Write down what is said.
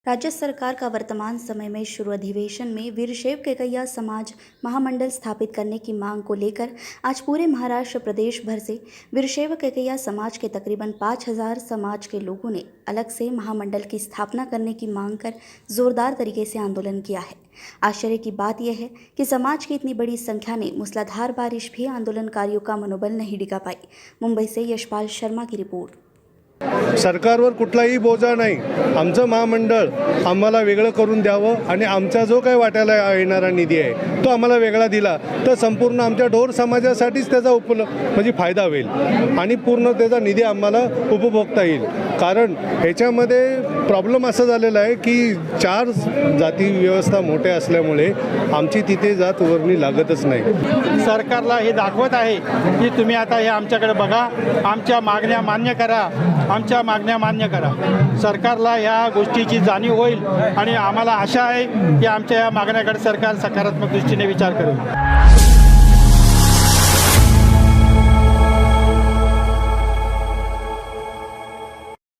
राज्य सरकार का वर्तमान समय में शुरू अधिवेशन में वीरशैव केकैया समाज महामंडल स्थापित करने की मांग को लेकर आज पूरे महाराष्ट्र प्रदेश भर से वीरशैव केकैया समाज के तकरीबन 5000 समाज के लोगों ने अलग से महामंडल की स्थापना करने की मांग कर जोरदार तरीके से आंदोलन किया है। आश्चर्य की बात यह है कि समाज की इतनी बड़ी संख्या ने मूसलाधार बारिश भी आंदोलनकारियों का मनोबल नहीं डिगा पाई। मुंबई से यशपाल शर्मा की रिपोर्ट। सरकारवर कुठलाही बोजा नाही। आमचं महामंडळ आम्हाला वेगळं करून द्यावं आणि आमचा जो काही वाट्याला येणारा निधी आहे तो आम्हाला वेगळा दिला तर संपूर्ण आमच्या ढोर समाजासाठीच त्याचा म्हणजे फायदा होईल आणि पूर्ण त्याचा निधी आम्हाला उपभोगता येईल। कारण ह्याच्यामध्ये प्रॉब्लेम असा झालेला आहे की 4 जाती व्यवस्था मोठे असल्यामुळे आमची तिथे जात वर्णी लागतच नाही। सरकारला हे दाखवत आहे की तुम्ही आता हे आमच्याकडे बघा, आमच्या मागण्या मान्य करा, आमच्या मागण्या मान्य करा। सरकारला या गोष्टीची जाणीव होईल आणि आम्हाला आशा आहे की आमच्या या मागण्याकडे सरकार सकारात्मक दृष्टीने विचार करेल।